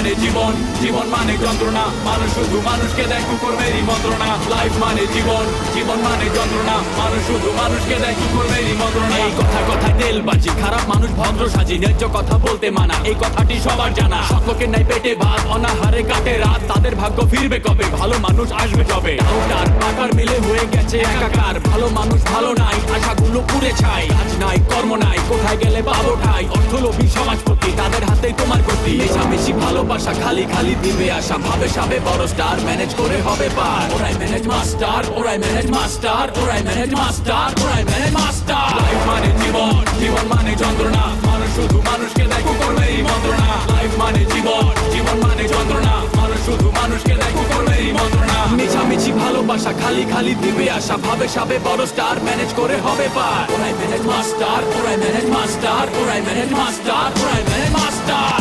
মানে জীবন, জীবন মানে যন্ত্রণা, মানুষ শুধু মানুষকে দেয় কুকুরমেরই মন্ত্রণা। লাইফ মানে জীবন, জীবন মানে যন্ত্রণা, মানুষ শুধু মানুষকে দেয় কুকুরমেরই মন্ত্রণা। এই কথা কথায় তেল বাজি, খারাপ মানুষ ভদ্র সাজি, ন্যায্য কথা বলতে মানা, এই কথাটি সবার জানা। সকলের নাই পেটে ভাত, অনাহারে কাটে রাত, তাদের ভাগ্য ফিরবে কবে, ভালো মানুষ আসবে তবে। ডাউটার পাকার মিলে হয়ে গেছে একাকার, ভালো মানুষ ভালো নাই, আশাগুলো পুড়ে ছাই। কাজ নাই কর্ম নাই, কোথায় গেলে পাবো ঠাই, অর্থলোভী সমাজপতি তাদের হাতেই তোমার গতি। মেশামেশি ভালোবাসা খালি খালি দিবে আশা, ভাবে সাবে বড় স্টার ম্যানেজ করে হবে পার। ওরাই ম্যানেজ মাস্টার, ওরাই ম্যানেজ মাস্টার, ওরাই ম্যানেজ মাস্টার, ওরাই ম্যানেজ মাস্টার। লাইফ মানে জীবন, জীবন মানে যন্ত্রণা, মানুষ শুধু মানুষকে দেয় কুকুরমেরই মন্ত্রণা। লাইফ মানে জীবন, জীবন মানে যন্ত্রণা, মানুষ শুধু মানুষকে দেয় কুকুরমেরই মন্ত্রণা। মিছামিছি ভালোবাসা খালি খালি দিবে আশা, ভাবে সাবে বড় স্টার ম্যানেজ করে হবে পার। ওরাই ম্যানেজ মাস্টার, ওরাই ম্যানেজ মাস্টার, ওরাই ম্যানেজ মাস্টার, ওরাই ম্যানেজ মাস্টার।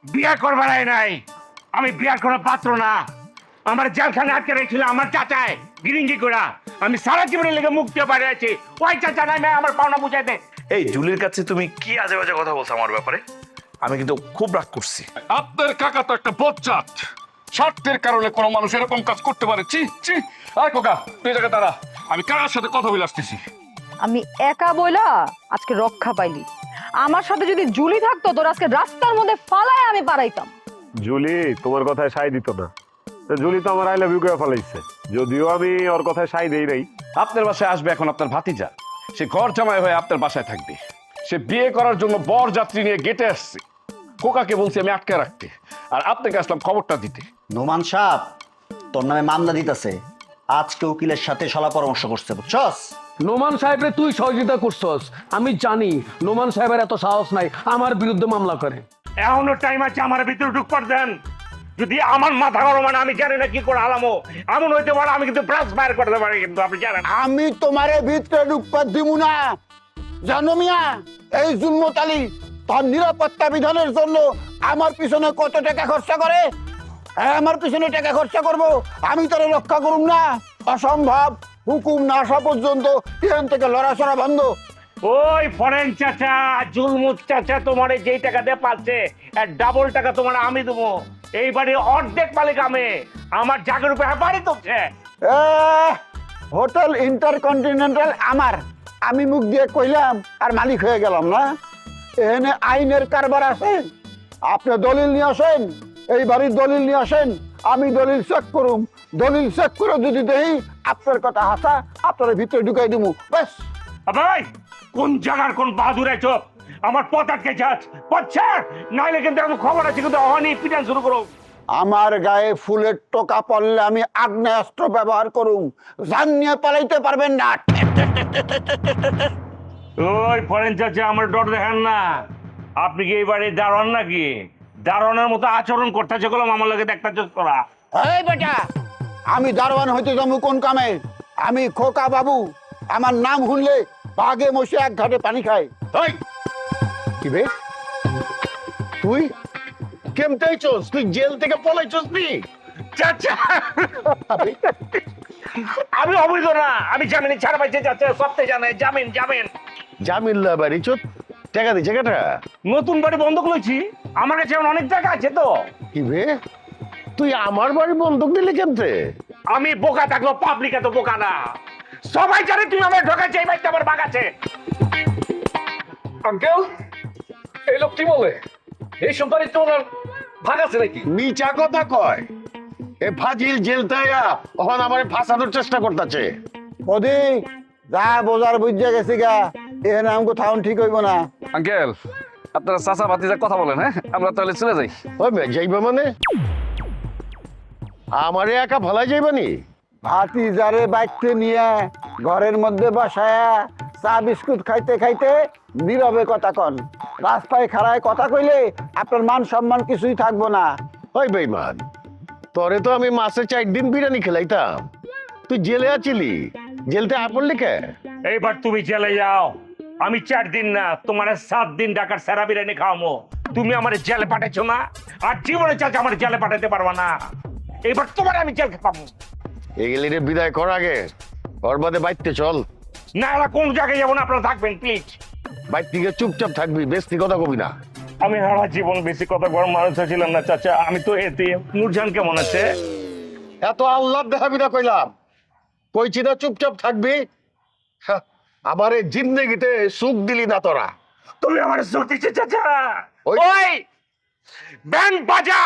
বিয়ে করবার নাই, আমি বিয়ার কোনো পাত্র না। আমার জেলখানে আটকে রেখেছিল আমার চাচায় গিরিঙ্গি করা, আমি সারা জীবনের লেগে মুক্তিও পারে আছি। ওই চাচা নাই আমার পাওনা বুঝাই দে। এই জুলির কাছে তুমি কি আজে বাজে কথা বলছো আমার ব্যাপারে? আমি কিন্তু খুব রাগ করছি। আপনার কাকা তো একটা বজ্জাত, স্বার্থের কারণে কোনো মানুষ এরকম কাজ করতে পারে? চি চি। আয় কোকা, তুই জায়গা দাঁড়া, আমি কাকার সাথে কথা বলে আসতেছি। আমি একা বইলা আজকে রক্ষা পাইলি, আমার সাথে যদি জুলি থাকতো তোর আজকে রাস্তার মধ্যে ফালায় আমি পারাইতাম। জুলি তোমার কথায় সাই দিত না, জুলি তো আমার আই লাভ ইউ করে ফেলাইছে, যদিও আমি ওর কথায় সাই দেই নাই। আপনার বাসায় আসবে এখন আপনার ভাতিজা, সে ঘর জামাই হয়ে আপনার বাসায় থাকবে। সে বিয়ে করার জন্য বর যাত্রী নিয়ে গেটে আসছে, কোকাকে বলছি আমি আটকে রাখতে, আর আপনাকে আসলাম খবরটা দিতে। নোমান সাহেব তোর নামে মামলা দিতেছে, আজকে উকিলের সাথে সলা পরামর্শ করছে, বুঝছস? নোমান সাহেবরে তুই সহযোগিতা করছস, আমি জানি নোমান সাহেবের এত সাহস নাই আমার বিরুদ্ধে মামলা করে। এখনো টাইম আছে, আমার ভিতরে ঢুকবার দেন। যদি আমার মাথা গরম হয়, আমি জানি না কি করে আলামো, এমন হইতে পারে আমি কিন্তু ব্রাশ ফায়ার করতে পারি, কিন্তু আপনি জানেন। আমি তোমারে ভিতরে ঢুকবার দিব না, জানো মিয়া? এই জুলমত আলী তার নিরাপত্তা বিধানের জন্য আমার পিছনে কত টাকা খরচা করে। আমার পিছনে টাকা খরচা করব, আমি তোরে রক্ষা করুম না? অসম্ভব। হুকুম না আসা পর্যন্ত এখান থেকে লড়াচড়া বন্ধ। ওই ফরেন চাচা, জুলমুত চাচা তোমার যেই টাকা দিয়ে পাচ্ছে এর ডাবল টাকা তোমার আমি দেবো। এই বাড়ির অর্ধেক মালিক আমি, আমার জাগের উপরে বাড়ি তুলছে। হোটেল ইন্টারকন্টিনেন্টাল আমার, আমি মুখ দিয়ে কইলাম আর মালিক হয়ে গেলাম না? এখানে আইনের কারবার আছে। আপনি দলিল নিয়ে আসেন, এই বাড়ির দলিল নিয়ে আসেন, আমি দলিল চেক করুম। দলিল চেক করে যদি দেখি আপনার কথা হাসা, আপনার ভিতরে ঢুকাই দিব, ব্যাস। ভাই কোন জায়গার কোন বাহাদুর চোখ আমার পথ আটকে যাচ পচ্ছে, নাইলে কিন্তু আমি খবর আছে, কিন্তু অহনি পিটান শুরু করো। আমার গায়ে ফুলের টোকা পড়লে আমি আগ্নেয়াস্ত্র ব্যবহার করুম, জান নিয়ে পালাইতে পারবেন না। ওই ফরেন চাচা আমার ডর দেখেন না, আপনি কি এই বাড়ির দারোয়ান নাকি? দারোয়ানের মতো আচরণ করতেছে গেলাম আমার লাগে দেখতে চোখ করা। এই বেটা, আমি দারোয়ান হইতে যাবো কোন কামে? আমি খোকা বাবু, আমার নাম শুনলে বাঘে মশে এক ঘাটে পানি খায়। কি বে তুই কেমতেইছস? তুই জেল থেকে পলাইছস নি? চাচা আমি অবৈধ না, আমি জামিনে ছাড়া পাইছে চাচা, সবতে জানে। জামিন জামিন জামিন লা বাড়ি চোদ, টাকা দিছে কেটা? নতুন বাড়ি বন্ধক লইছি, আমার কাছে এখন অনেক টাকা আছে তো। কি বে তুই আমার বাড়ি বন্ধক দিলি কেমতে? আমি বোকা থাকলো পাবলিক এত বোকা না, সবাই জানে তুই আমার ঢোকাচ্ছে, এই বাড়িতে আমার বাগ আছে। আঙ্কেল, এই লোক কি বলে? এই সম্পাদিত তো ওনার ভাগ আছে নাকি? মিছা কথা কয়। এ ফাজিল জেলতায়া এখন আমারে ফাঁসানোর চেষ্টা করতেছে। মোদি যা বোঝার বুঝে গেছি গা, এখানে আমাকে থাউন ঠিক হইব না। আঙ্কেল, আপনারা চাচা ভাতিজা কথা বলেন, হ্যাঁ? আমরা তাহলে চলে যাই। ওই যাইবা মানে আমারে একা ভালাই যাইবানি? ভাতিজারে বাইকতে নিয়ে ঘরের মধ্যে বসায়া চা বিস্কুট খাইতে খাইতে নীরবে কথা কন। রাস্তায় খাড়ায় কথা কইলে আপনার মান সম্মান কিছুই থাকবো না। ওই বেঈমান, তোরে তো আমি মাসে 4 দিন বিরিয়ানি খেলাইতাম, তুই জেলে আছিলি, জেলতে আপড়লি কে? এইবার তুমি জেলে যাও, আমি 4 দিন না তোমার 7 দিন ঢাকার সেরা বিরিয়ানি খাওয়াবো। তুমি আমার জেলে পাঠাইছো না, আর জীবনে চাচা আমার জেলে পাঠাতে পারবা না। এবার তোমার আমি জেল খাবো। এগুলিরে বিদায় কর আগে, ওর বাদে বাইতে চল। না, কোন জায়গায় যাবো না, আপনারা থাকবেন প্লিজ। বাইর থেকে চুপচাপ থাকবি, বেশি কথা কবি না। আমি সারা জীবন বেশি কথা বলার মানুষ ছিলাম না চাচা। আমি তো এতে নূরজান কেমন আছে? এত আল্লাহ দেখাবি না কইলাম, কইছি না চুপচাপ থাকবি। হ্যাঁ, আমার এই জিন্দেগিতে সুখ দিলি না তোরা। তুমি আমার সুখ দিচ্ছ চাচা। ওই- ওই ব্যাংক বাজা,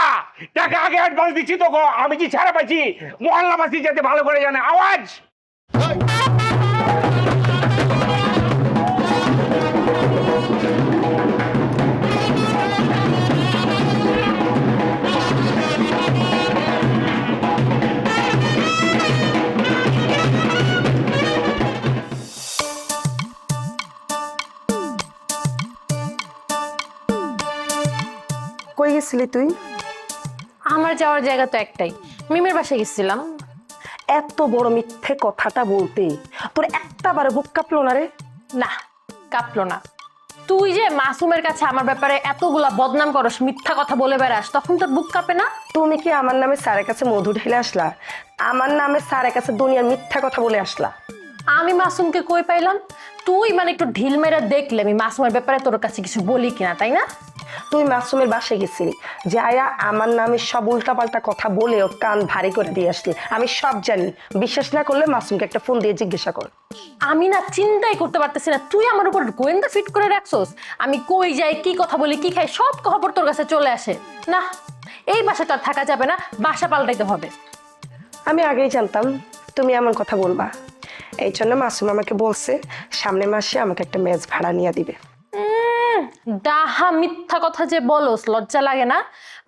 টাকা আগে অ্যাডভান্স দিচ্ছি তো গো। আমি কি ছাড়া পাইছি মহল্লাবাসী যাতে ভালো করে জানে। আওয়াজ কই গেছিলি তুই? আমার যাওয়ার জায়গা তো একটাই, মিমের বাসায় গেছিলাম। এত বড় মিথ্যে কথাটা বলতে তোর একটা বারে বুক কাঁপলো না রে? না, কাঁপলো না। তুই যে মাসুমের কাছে আমার ব্যাপারে এতগুলা বদনাম করস, মিথ্যা কথা বলে বেড়াস, তখন তোর বুক কাঁপে না? তুমি কি আমার নামে স্যারের কাছে মধু ঢেলে আসলা? আমার নামে স্যারের কাছে দুনিয়ার মিথ্যা কথা বলে আসলা? আমি মাসুমকে কই পাইলাম? তুই মানে একটু ঢিল মেরে দেখলে আমি মাসুমের ব্যাপারে তোর কাছে কিছু বলি কিনা, তাই না? তুই মাসুমের বাসায় গেছিলি, যে আয়া আমার নামে সব উল্টাপাল্টা কথা বলে ওর কান ভারী করে দিয়ে আসলি। আমি সব জানি, বিশ্বাস না করলে মাসুমকে একটা ফোন দিয়ে জিজ্ঞাসা কর। আমি না চিন্তাই করতে পারতেছি না, তুই আমার উপর গোয়েন্দা ফিট করে রাখছস। আমি কই যাই, কি কথা বলি, কি খাই, সব খবর তোর কাছে চলে আসে। না, এই বাসাটা আর থাকা যাবে না, বাসা পাল্টাইতে হবে। আমি আগেই জানতাম তুমি এমন কথা বলবা, এই জন্য মাসুম আমাকে বলছে সামনের মাসে আমাকে একটা মেজ ভাড়া নিয়ে দিবে। ডাহা মিথ্যা কথা যে বলস, লজ্জা লাগে না?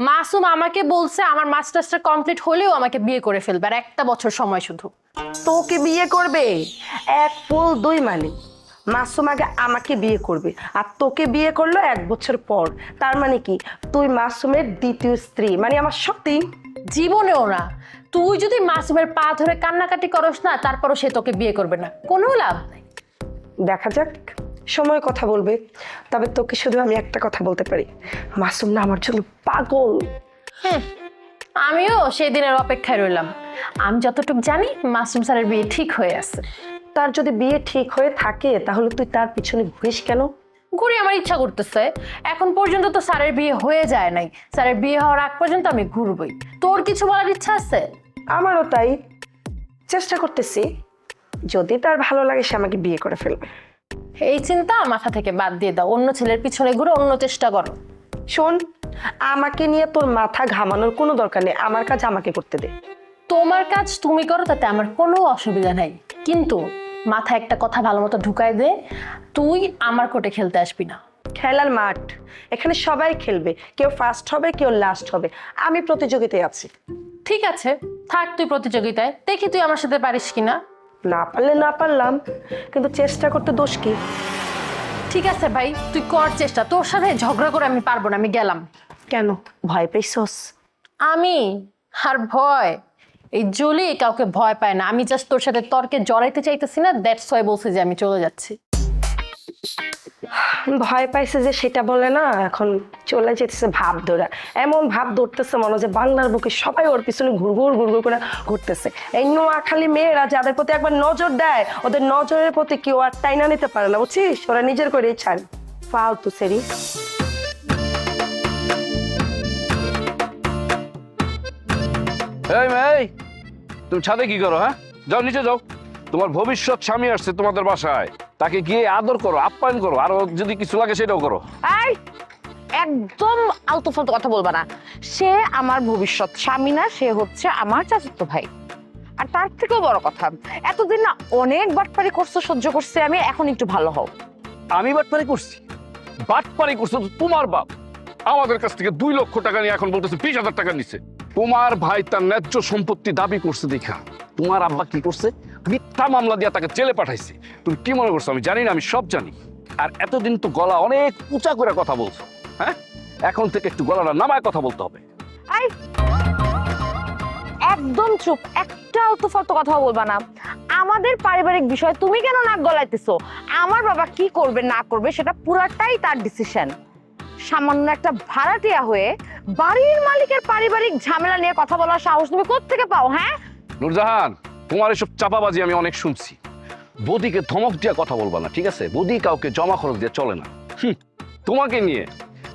মাসুম আমাকে বলছে আমার মাস্টার্সটা কমপ্লিট হলেও আমাকে বিয়ে করে ফেলবে, আর 1 বছর সময় শুধু। তোকে বিয়ে করবে? এক ফুল দুই মানে মাসুম আগে আমাকে বিয়ে করবে, আর তোকে বিয়ে করলো 1 বছর পর। তার মানে কি তুই মাসুমের দ্বিতীয় স্ত্রী, মানে আমার সত্যি? জীবনেও না। তুই যদি মাসুমের পা ধরে কান্নাকাটি করস না, তারপরও সে তোকে বিয়ে করবে না, কোনো লাভ নাই। দেখা যাক, সময় কথা বলবে। তবে তোকে শুধু আমি একটা কথা বলতে পারি, মাসুম না আমার জন্য পাগল। আমিও সেই দিনের অপেক্ষায় রইলাম। আমি যতটুকু জানি মাসুম স্যারের বিয়ে ঠিক হয়ে আছে। তার যদি বিয়ে ঠিক হয়ে থাকে তাহলে তুই তার পিছনে ঘুরিস কেন? ঘুরে আমার ইচ্ছা করতেছে। এখন পর্যন্ত তো স্যারের বিয়ে হয়ে যায় নাই, স্যারের বিয়ে হওয়ার আগ পর্যন্ত আমি ঘুরবই। তোর কিছু বলার ইচ্ছা আছে? আমারও তাই, চেষ্টা করতেছি, যদি তার ভালো লাগে সে আমাকে বিয়ে করে ফেলবে। এই চিন্তা মাথা থেকে বাদ দিয়ে দাও, অন্য ছেলের পিছনে ঘুরে অন্য চেষ্টা করো। শোন, আমাকে নিয়ে তোর মাথা ঘামানোর কোনো দরকার নেই, আমার কাজ আমাকে করতে দে। তোমার কাজ তুমি করো, তাতে আমার কোনো অসুবিধা নাই, কিন্তু মাথায় একটা কথা ভালো মতো ঢুকাই দে, তুই আমার কোর্টে খেলতে আসবি না। খেলার মাঠ, এখানে সবাই খেলবে, কেউ ফার্স্ট হবে কেউ লাস্ট হবে, আমি প্রতিযোগিতায় আছি। ঠিক আছে, থাক তুই প্রতিযোগিতায়, দেখি তুই আমার সাথে পারিস কিনা। না পারলে না পারলাম, কিন্তু চেষ্টা করতে দোষ কি? ঠিক আছে ভাই, তুই কর চেষ্টা, তোর সাথে ঝগড়া করে আমি পারবো না, আমি গেলাম। কেন, ভয় পেয়েছস? আমি আর ভয়? এই জলি কাউকে ভয় পায় না, আমি জাস্ট তোর সাথে তর্কে জড়াইতে চাইতেছি না, দ্যাটস ওয়াই বলছি যে আমি চলে যাচ্ছি। ভয় পাইছে যে সেটা বলে না, এখন চলে যেতেছে ভাব ধরা, এমন ভাব ধরতেছে মনে হয় যে বাংলার বুকে সবাই ওর পিছনে ঘুরঘুর ঘুরঘুর করে ঘুরতেছে। এই নোয়াখালী মেয়েরা যাদের প্রতি একবার নজর দেয়, ওদের নজরের প্রতি কেউ আর টাইনা নিতে পারে না, বুঝছিস? ওরা নিজের করেই ছাড়, ফালতু সেরি। এই মেয়ে, তুমি ছাদে কি করো? হ্যাঁ, যাও নিচে যাও। তোমার ভবিষ্যৎ স্বামী আসছে তোমাদের বাসায়, তাকে গিয়ে আদর করো, আপ্যায়ন করো, আর যদি কিছু লাগে সেটাও করো। এই একদম আলতু ফালতু কথা বলবা না। সে আমার ভবিষ্যৎ স্বামী না, সে হচ্ছে আমার চাচাতো ভাই। আর তার থেকেও বড় কথা, এতদিন না অনেক বাটপারি করছো, সহ্য করছে আমি, এখন একটু ভালো হও। আমি বাটপারি করছি? বাটপারি করছো তো তোমার বাপ। আমাদের কাছ থেকে 2 লক্ষ টাকা নিয়ে এখন বলতেছে 20,000 টাকা নিচ্ছে। তোমার ভাই তার ন্যায্য সম্পত্তি দাবি করছে দেখা তোমার আব্বা কি করছে? মিথ্যা মামলা দিয়ে তাকে জেলে পাঠাইছে। তুমি কি মনে করছো আমি জানি না? আমি সব জানি। আর এতদিন তো গলা অনেক উঁচা করে কথা বলছো, হ্যাঁ? এখন থেকে একটু গলাটা নামায় কথা বলতে হবে। এই একদম চুপ, একটা আলতু ফালতু কথা বলবা না। আমাদের পারিবারিক বিষয় তুমি কেন নাক গলাইতেছো? আমার বাবা কি করবে না করবে সেটা পুরাটাই তার ডিসিশন। সামান্য একটা ভাড়াটিয়া হয়ে বাড়ির মালিকের পারিবারিক ঝামেলা নিয়ে কথা বলার সাহস তুমি কোত্থেকে পাও? হ্যাঁ নূরজাহান, তোমার এসব চাপাবাজি আমি অনেক শুনছি। বদিকে ধমক দিয়ে কথা বলবা না, ঠিক আছে? বদি কাউকে জমা খরচ দিয়ে চলে না। তোমাকে নিয়ে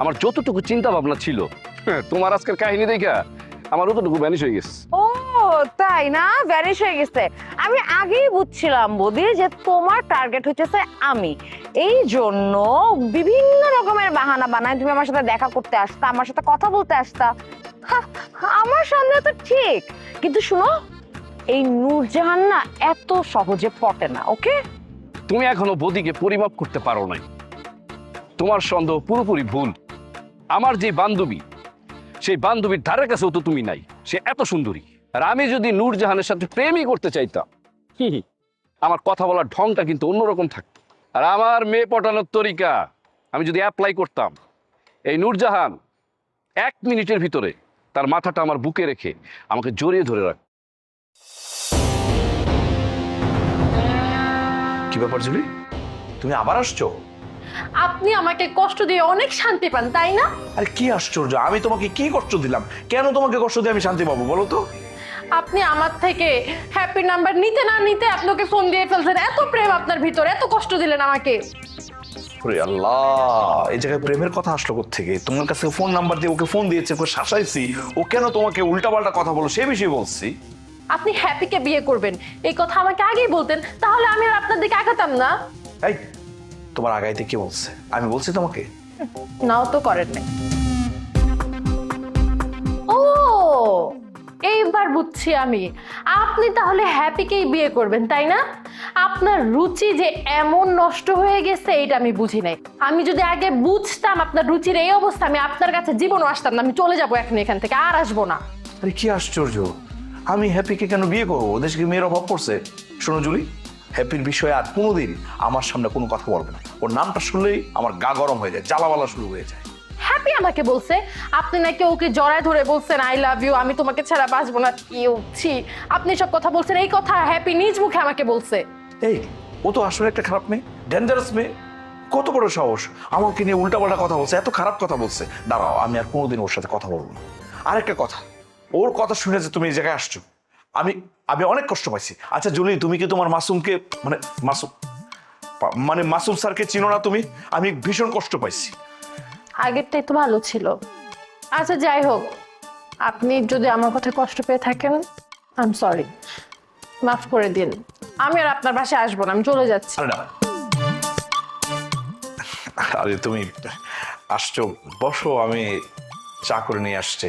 আমার যতটুকু চিন্তা ভাবনা ছিল, তোমার আজকের কাহিনী দেখা আমার অতটুকু ভ্যানিশ হয়ে গেছে। ও তাই না, ভ্যানিশ হয়ে গেছে। আমি আগেই বুঝছিলাম বদি যে তোমার টার্গেট হচ্ছে আমি, এই জন্য বিভিন্ন রকমের বাহানা বানায় তুমি আমার সাথে দেখা করতে আসতা, আমার সাথে কথা বলতে আসতা। আমার সন্দেহ তো ঠিক, কিন্তু শুনো, এই নূরজাহান না এত সহজে পটে না। ওকে, তুমি এখনো বদিকে পরিমাপ করতে পারো নাই। তোমার সন্দেহ পুরোপুরি ভুল। আমার যে বান্ধবী, সেই বান্ধবীর ধারের কাছেও তো তুমি নাই। সে এত সুন্দরী। আর আমি যদি নূরজাহানের সাথে প্রেমই করতে চাইতাম, আমার কথা বলার ঢংটা কিন্তু অন্যরকম থাকতো। আর আমার মেয়ে পটানোর তরিকা আমি যদি অ্যাপ্লাই করতাম, এই নূরজাহান 1 মিনিটের ভিতরে তার মাথাটা আমার বুকে রেখে আমাকে জড়িয়ে ধরে রাখ। কি ব্যাপার জুলি, তুমি আবার আসছো? আপনি আমাকে কষ্ট দিয়ে অনেক শান্তি পান, তাই না? আরে কি আশ্চর্য, আমি তোমাকে কি কষ্ট দিলাম? কেন তোমাকে কষ্ট দিয়ে আমি শান্তি পাবো বলো তো? আপনি আমার থেকে হ্যাপি নাম্বার নিতে না নিতে আপনাকে ফোন দিয়ে ফেলছেন। এত প্রেম আপনার ভিতরে, এত কষ্ট দিলেন আমাকে। ওরে আল্লাহ, এই জায়গায় প্রেমের কথা আসলো কোত্থেকে? তোমার কাছে ফোন নাম্বার দিয়ে ওকে ফোন দিয়েছে, ওকে শাসাইছি, ও কেন তোমাকে উল্টাপাল্টা কথা বলো সে বিষয়ে বলছি। আপনি হ্যাপিকে বিয়ে করবেন এই কথা আমাকে আগেই বলতেন, তাহলে আমি আর আপনার দিকে আগাতাম না। এই তোমার আগাইতে কি বলছে? আমি বলছি তোমাকে? নাও তো করেন নাই। ও এইবার বুঝছি আমি, আপনি তাহলে হ্যাপিকেই বিয়ে করবেন, তাই না? আপনার রুচি যে এমন নষ্ট হয়ে গেছে এটা আমি বুঝি নাই। আমি যদি আগে বুঝতাম আপনার রুচির এই অবস্থা, আমি আপনার কাছে জীবনও আসতাম না। আমি চলে যাবো এখন এখান থেকে, আর আসবো না। আরে কি আশ্চর্য, আমি হ্যাপিকে কেন বিয়ে করবো? ওদের কি মেয়ের অভাব পড়ছে? শোনো জুলি, হ্যাপির বিষয়ে আর কোনোদিন আমার সামনে কোনো কথা বলবে না। ওর নামটা শুনলেই আমার গা গরম হয়ে যায়, জ্বালাবালা শুরু হয়ে যায়। হ্যাপি আমাকে বলছে আপনি নাকি ওকে জড়ায় ধরে বলছেন আই লাভ ইউ, আমি তোমাকে ছাড়া বাঁচবো না। ছি, আপনি সব কথা বলছেন, এই কথা হ্যাপি নিজ মুখে আমাকে বলছে। এই ও তো আসলে একটা খারাপ মেয়ে, ডেঞ্জারাস মেয়ে। কত বড় সাহস আমাকে নিয়ে উল্টাপাল্টা কথা বলছে, এত খারাপ কথা বলছে। দাঁড়াও, আমি আর কোনোদিন ওর সাথে কথা বলবো না। আরেকটা কথা, ওর কথা শুনে যে তুমি এই জায়গায় আসছো, আমি অনেক কষ্ট পাইছি। আচ্ছা জুলি, তুমি কি তোমার মাসুমকে মাসুম স্যারকে চিনো না তুমি? আমি ভীষণ কষ্ট পাইছি। আগেরটাই তো ভালো ছিল। আচ্ছা যাই হোক, আপনি যদি আমার কথা কষ্ট পেয়ে থাকেন, আই এম সরি, মাফ করে দিন। আমি আর আপনার বাসায় আসবো না, আমি চলে যাচ্ছি। আরে না, আরে তুমি আসছো, বসো, আমি চা করে নিয়ে আসছি।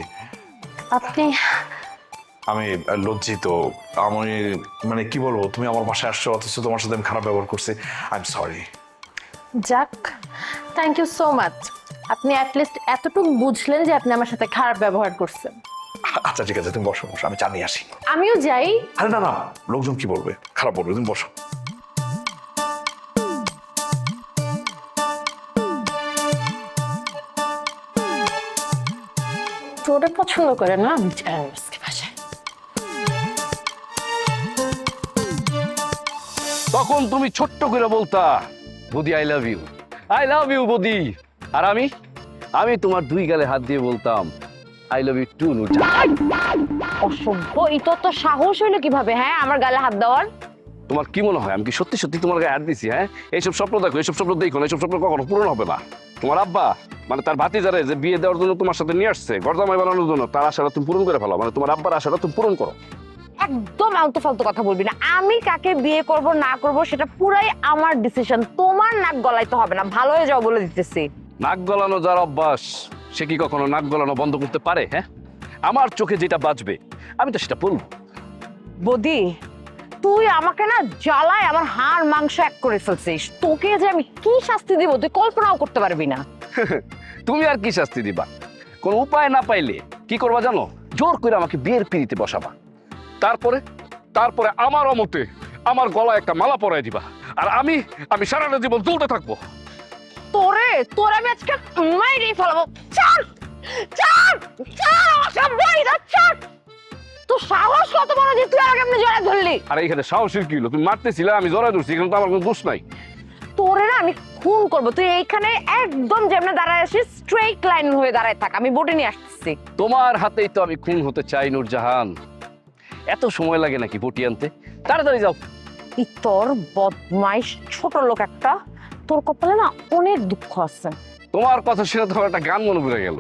আপনি আমি লজ্জিত। আমি কি বলবো, তুমি আমার বাসায় আসছো অথচ তোমার সাথে আমি খারাপ ব্যবহার করছি। I am sorry. যাক, থ্যাংক ইউ সো মাচ। আপনি অ্যাটলিস্ট এতটুকু বুঝলেন যে আপনি আমার সাথে খারাপ ব্যবহার করছেন। আচ্ছা ঠিক আছে, তুমি বসো, আমি চা নিয়ে আসি। আমিও যাই। আরে না, লোকজন কি বলবে, খারাপ বলবে, তুমি বসো। ওটা পছন্দ করে না, আমি যাই আজকে বাসায়। তখন তুমি ছোট্ট করে বলতা বদি I love you, I love you বদি। আর আমি তোমার 2 গালে হাত দিয়ে বলতাম I love you too Noorjahan. অসভ্য, এটা তো সাহস হইলো কিভাবে হ্যাঁ আমার গালে হাত দেওয়ার? তোমার কি মনে হয় আমি কি সত্যি সত্যি তোমার গায়ে হাত দিছি? হ্যাঁ, এইসব স্বপ্ন দেখো, এইসব স্বপ্ন দেখো না, এইসব স্বপ্ন কখনো পূরণ হবে না। তোমার আব্বা তার ভাতিজারে যে বিয়ে দেওয়ার জন্য তোমার সাথে নিয়ে আসছে গর্দামাই বানানোর জন্য, তার আশাটা তুমি পূরণ করে ফেলো। তোমার আব্বার আশাটা তুমি পূরণ করো। একদম আলতু ফালতু কথা বলবি না। আমি কাকে বিয়ে করব না করব সেটা পুরাই আমার ডিসিশন, তোমার নাক গলাইতে হবে না। ভালো হয়ে যাও বলে দিতেছি। নাক গলানো যার অভ্যাস, সে কি কখনো নাক গলানো বন্ধ করতে পারে? হ্যাঁ, আমার চোখে যেটা বাজবে আমি তো সেটা বলবো। বদি, তুই আমাকে না জ্বালায় আমার হাড় মাংস এক করে ফেলছিস। তোকে যে আমি কি শাস্তি দিব তুই কল্পনাও করতে পারবি না। তুমি আর কি শাস্তি দিবা? কোন উপায় না পাইলে কি করবা জানো? জোর করে আমাকে বিয়ের পিড়িতে বসাবা, তারপরে আমার অমতে আমার গলায় একটা মালা পরাই দিবা, আর আমি সারাটা জীবন জ্বলতে থাকবো। তোরে আমি আজকে মাইরে ফেলবো। তোর সাহস কত বড় যে তুই আমাকে এমনি জড়ায় ধরলি? আর এইখানে সাহসের কি হলো? তুমি মারতেছিলে, আমি জড়ায় ধরছি, এখানে তো আমার কোনো দোষ নাই। তোরে না আমি খুন করবো। তুই এইখানে একদম যেমন দাঁড়ায় আসিস স্ট্রেইট লাইন হয়ে দাঁড়ায় থাক, আমি বোটে নিয়ে আসতেছি। তোমার হাতেই তো আমি খুন হতে চাই নূরজাহান। এত সময় লাগে নাকি বটি আনতে? তাড়াতাড়ি যাও। এই তোর বদমাইশ ছোট লোক একটা, তোর কপালে না অনেক দুঃখ আছে। তোমার কথা শুনে তোমার একটা গান মনে পড়ে গেল,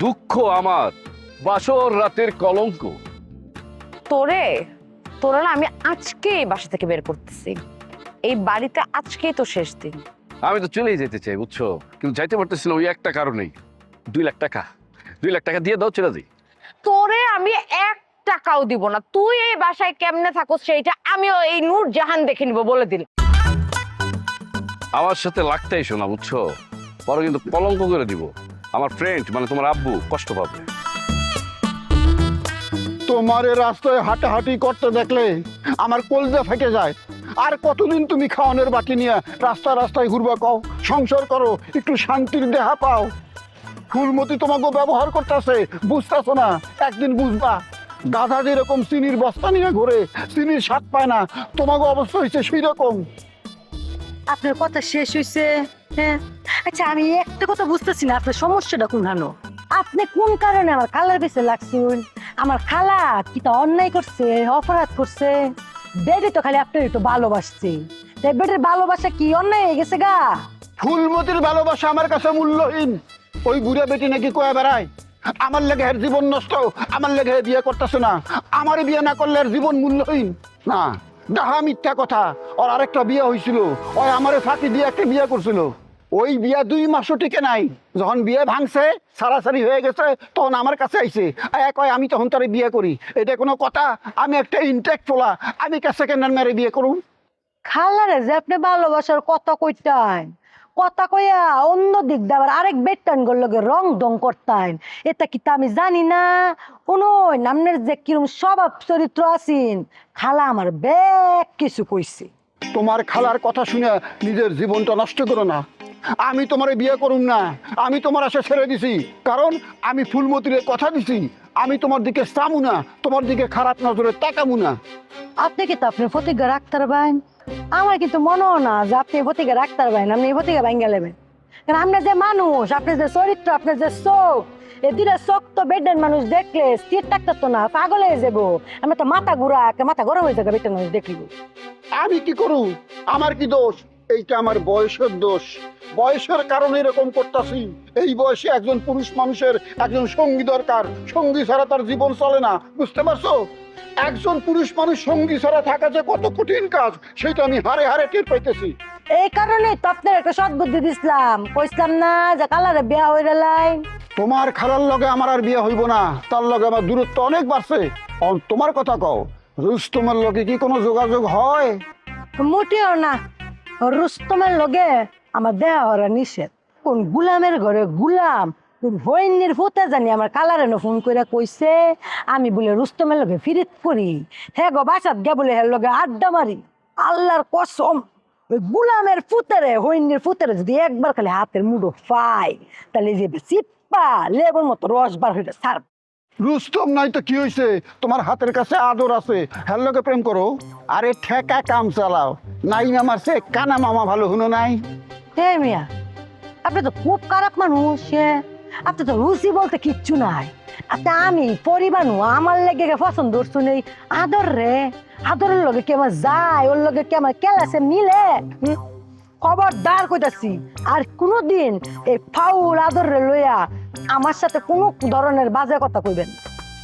দুঃখ আমার বাসর রাতের কলঙ্ক। তোরে না আমি আজকেই বাসা থেকে বের করতেছি। এই বাড়িতে আজকেই তো শেষ দিন। আমি তো চলেই যেতে চাই বুঝছো, কিন্তু যাইতে পারতেছি না ওই একটা কারণেই। 2 লাখ টাকা, 2 লাখ টাকা দিয়ে দাও, চলে যাই। তোরে আমি 1 টাকাও দিব না। তুই এই বাসায় কেমনে থাকোস সেইটা আমিও এই নূর জাহান দেখে নিব বলে দিল। আমার সাথে লাগতেই শোনা বুঝছো, পরে কিন্তু কলঙ্ক করে দিব। আমার ফ্রেন্ড মানে তোমার আব্বু কষ্ট পাবে। তোমার এ রাস্তায় হাঁটাহাঁটি করতে দেখলে আমার কলজা ফেটে যায়। আর কতদিন তুমি খাওয়ানোর বাটি নিয়ে রাস্তায় ঘুরবা? কও, সংসার করো, একটু শান্তির দেহা পাও। ফুলমতি তোমাকে ব্যবহার করতেছে, বুঝতেছো না? একদিন বুঝবা। গাধা যেরকম চিনির বস্তা নিয়ে ঘুরে, চিনির স্বাদ পায় না, তোমাকে অবস্থা হয়েছে সেই রকম। আপনার কথা শেষ হয়েছে? হ্যাঁ, আচ্ছা আমি একটা কথা বুঝতেছি না, আপনার সমস্যাটা কোনখানে? আপনি কোন কারণে আমার খালার পিছে লাগছেন? আমার খালা কি তা অন্যায় করছে, অপরাধ করছে? বেডে তো খালি আপনার একটু ভালোবাসছে, তাই বেডের ভালোবাসা কি অন্যায় হয়ে গেছে গা? ফুলমতির ভালোবাসা আমার কাছে মূল্যহীন। ওই বুড়া বেটি নাকি কয়ে বেড়ায় আমার লেগে এর জীবন নষ্ট, আমার লেগে বিয়ে করতেছে না, আমার বিয়ে না করলে এর জীবন মূল্যহীন না। ডাহা মিথ্যা কথা। ওর আরেকটা বিয়ে হয়েছিল, ওই আমারে ফাঁকি দিয়ে একটা বিয়ে করছিল। ওই বিয়ে 2 মাসও টিকে নাই। যখন বিয়ে ভাঙছে, সারাসারি হয়ে গেছে, তখন আমার কাছে আইছে, কয় আমি তখন তারে বিয়ে করি। এটা কোনো কথা? আমি একটা ইনটেক্ট ফোলা, আমি কে সেকেন্ড হ্যান্ড মেরে বিয়ে করুন? খালারে যে আপনি ভালোবাসার কথা কইতেন, কথা কইয়া অন্য দিক দিয়ে আবার আরেক বেটান লগে রং দং করতেন, এটা কি তা আমি জানি না? শুনুন, আপনার যে কিরম স্বভাব চরিত্র আছেন, খালা আমার বেশ কিছু কইছে। তোমার খালার কথা শুনে নিজের জীবনটা নষ্ট করো না। আমি তোমারে বিয়ে করুম না, আমি তোমার আশা ছেড়ে দিছি। কারণ আমি ফুলমতির কথা দিছি, আমি তোমার দিকে চামু না, তোমার দিকে খারাপ নজরে তাকামু না। আপনি কি তো আপনার প্রতিজ্ঞা রাখতে পারবেন? আমার কিন্তু মনে হয় না যে আপনি প্রতিজ্ঞা রাখতে পারবেন, আপনি এই প্রতিজ্ঞা ভাঙ্গা নেবেন। কারণ আপনার যে মানুষ, আপনার যে চরিত্র, আপনার যে চোখ, এই 2টা চোখ তো বেডের মানুষ দেখলে স্থির থাকতো তো না, পাগল হয়ে যাবো। আমার তো মাথা ঘুরা, মাথা গরম হয়ে যাবে বেডের মানুষ দেখলি। আমি কি করু? আমার কি দোষ? এইটা আমার বয়সের দোষ। বয়সের কারণে এরকম করতেছি। এই বয়সে একজন পুরুষ মানুষের একজন সঙ্গী দরকার, সঙ্গী ছাড়া তার জীবন চলে না, বুঝতে পারছো? একজন পুরুষ মানুষ সঙ্গী ছাড়া থাকা যে কত কঠিন কাজ, সেটা আমি হারে হারে টের পাইতেছি। এই কারণে তো আপনার একটা সদ্বুদ্ধি দিছিলাম, কইছিলাম না যে কালারে বিয়া হইরে লাই। তোমার খালার লগে আমার আর বিয়ে হইব না, তার লগে আমার দূরত্ব অনেক বাড়ছে। তোমার কথা কও, রুস্তমের লগে কি কোনো যোগাযোগ হয়? মোটেও না। রুস্তমের লগে আমার দেয়া হরা নিষেধ। কোন গুলামের ঘরে গুলাম, কোন হইনের ফুতে জানি আমার কালারে ফোন করে কইছে আমি বলে রুস্তমের লগে ফিরিত করি, হ্যাঁ গো বাসাত গে বলে হের লগে আড্ডা মারি। আল্লাহর কসম, ওই গুলামের ফুতেরে, হইনের ফুতেরে যদি একবার খালি হাতের মুঠো পাই, তাহলে যে চিপ্পা লেবুর মতো রস বার হইতে সার। রুস্তম নাই তো কি হয়েছে? তোমার হাতের কাছে আদর আছে, হের লগে প্রেম করো। আরে ঠেকা কাম চালাও, নাই আমার সে কানা মামা ভালো হুনো নাই। হে মিয়া, আপনি তো খুব খারাপ মানুষ। আপনি তো রুচি বলতে কিচ্ছু নাই। আপনি আমি পরিবার আমার লেগে পছন্দ করছুন এই আদর রে। আদরের লগে কে আমার যায়, ওর লগে কে আমার কেলাসে মিলে। খবরদার কইতাছি, আর কোনোদিন এই ফাউল আদর রে লইয়া আমার সাথে কোনো ধরনের বাজে কথা কইবেন।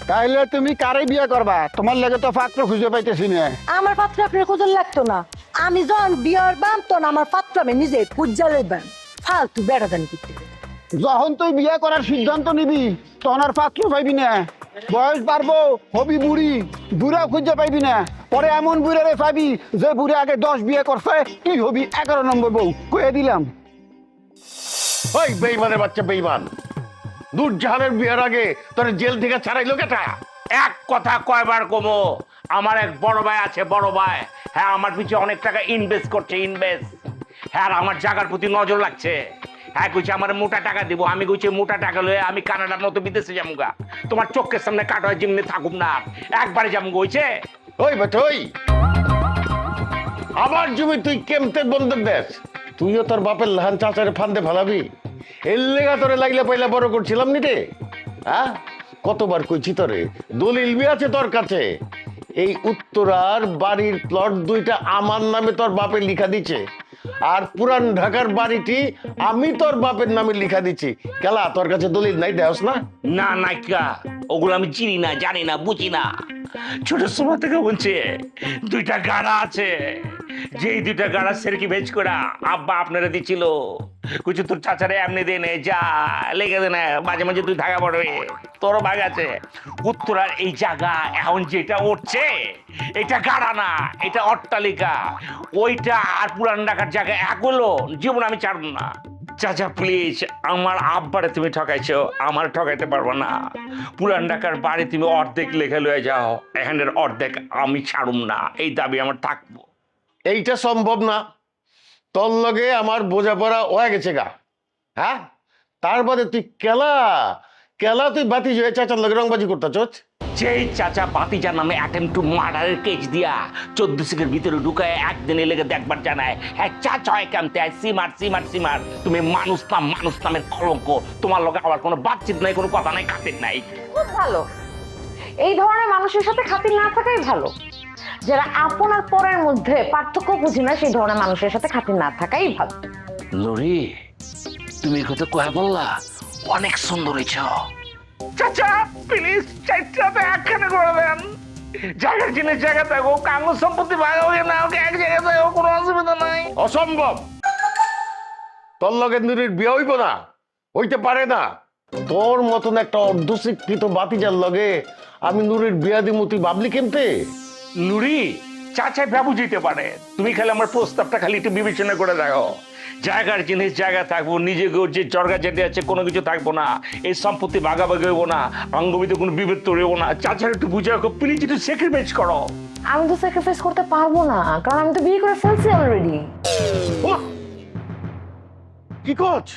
তাইলে তুমি কারে বিয়ে করবা? তোমার লাগে তো পাত্র খুঁজে পাইতেছি না। আমার পাত্র আপনার খুঁজে লাগতো না। আমি যখন বিয়ের বাম তখন আমার পাত্র আমি নিজে খুঁজা লইবেন। ফালতু বেড়া জানি করতে। যখন তুই বিয়ে করার সিদ্ধান্ত নিবি তখন আর পাত্র পাইবি না। বয়স বাড়বো, হবি বুড়ি, বুড়া খুঁজে পাইবি না। পরে এমন বুড়ারে পাবি যে বুড়ে আগে 10 বিয়ে করছে, তুই হবি 11 নম্বর বউ। কয়ে দিলাম। ওই বেইমানের বাচ্চা বেইমান, নূরজাহানের বিয়ের আগে তোর জেল থেকে ছাড়াইলো কেটা? এক কথা কয়বার কমো, আমার এক বড় ভাই আছে, বড় ভাই। হ্যাঁ, আমার পিছনে অনেক টাকা ইনভেস্ট করছে, ইনভেস্ট। হ্যাঁ, আর আমার জায়গার প্রতি নজর লাগছে। হ্যাঁ, কইছে আমার মোটা টাকা দিব। আমি কইছি মোটা টাকা লয়ে আমি কানাডার মতো বিদেশে যামুগা, তোমার চোখের সামনে কাটা হয় যেমনি থাকুম না, একবারে যামুগা। হইছে? ওই বেটা ওই, আমার জমি তুই কেমতে বন্ধক দেস? তুইও তোর বাপের লাহান চাচারে ফান্দে ফালাবি? এর লেগা তোরে লাগলে পয়লা বড় করছিলাম নি রে? হ্যাঁ, কতবার কইছি তোরে, দলিল বি আছে তোর কাছে? এই উত্তরার বাড়ির প্লট দুইটা আমার নামে তোর বাপের লিখা দিচ্ছে, আর পুরান ঢাকার বাড়িটি আমি তোর বাপের নামে লিখা দিচ্ছি। কেলা তোর কাছে দলিল নাই, দেওস না? না নাইকা, ওগুলো আমি চিনি না, জানি না, বুঝি না। ছোট সময় থেকে বলছে দুইটা গাড়া আছে, যেই দুইটা গাড়া সেরকি ভেজ করা আব্বা আপনারা দিছিল। কিছু তোর চাচারে এমনি দে নে, যা লেগে দে না, মাঝে মাঝে তুই থাকা পড়বে, তোরও ভাগ আছে। উত্তরার এই জায়গা এখন যেটা উঠছে এটা গাড়া না, এটা অট্টালিকা। ওইটা আর পুরান ঢাকার জায়গা এক হলো, জীবন আমি ছাড়ব না। চাচা প্লিজ, আমার আব্বারে তুমি ঠকাইছো, আমার ঠকাইতে পারবো না। পুরান ঢাকার বাড়ি তুমি অর্ধেক লেখা লয়ে যাও, এখানের অর্ধেক আমি ছাড়ুম না, এই দাবি আমার থাকবো। এইটা সম্ভব না, তোর লগে আমার বোঝাপড়া হয়ে গেছে গা। হ্যাঁ, তার বাদে তুই কেলা কেলা তুই বাতি হয়ে চাচার লগে রংবাজি করতেছ। যেই চাচা বাতিজার নামে অ্যাটেম্প টু মার্ডারের কেস দিয়া 14 সেকেন্ড ভিতরে ঢুকায় একদিনে লেগে দেখবার জানায়, হ্যাঁ চাচা হয় কেমতে সিমার সিমার সিমার। তুমি মানুষ নাম, মানুষ নামের কলঙ্ক। তোমার লগে আমার কোনো বাতচিত নাই, কোনো কথা নাই, খাতির নাই। খুব ভালো, এই ধরনের মানুষের সাথে খাতির না থাকাই ভালো। যারা আপন আর পরের মধ্যে পার্থক্য বুঝি না, সেই ধরনের মানুষের সাথে খাতির না থাকাই ভালো। লরি, তুমি কথা কয়া বললা, অনেক সুন্দর হয়েছ। চাচা প্লিজ চাইটাতে একখানে করে দেন, জায়গার জিনিস জায়গা থাকো, কাগজ সম্পত্তি ভাগ হবে না, ওকে এক জায়গায় থাকো, কোনো অসুবিধা নাই। অসম্ভব, তোর লগে নুরির বিয়ে হইব না, হইতে পারে না। তোর মতন একটা অর্ধশিক্ষিত বাতিজার লগে আমি নুরির বিয়া দিমু, তুই ভাবলি কেমতে? নুরি, চাচাই বাবু যেতে পারে, তুমি খালি আমার প্রস্তাবটা খালি একটু বিবেচনা করে দেখো। জায়গার জিনিস জায়গা থাকবো, নিজে যে জর্গা যেতে আছে কোনো কিছু থাকবো না, এই সম্পত্তি ভাগাভাগি হইব না, অঙ্গবিতে কোনো বিভেদ তৈরি হইব না। চাচার একটু বুঝে রাখো প্লিজ, একটু স্যাক্রিফাইস করো। আমি তো স্যাক্রিফাইস করতে পারবো না, কারণ আমি তো বিয়ে করে ফেলছি অলরেডি। কি করছ?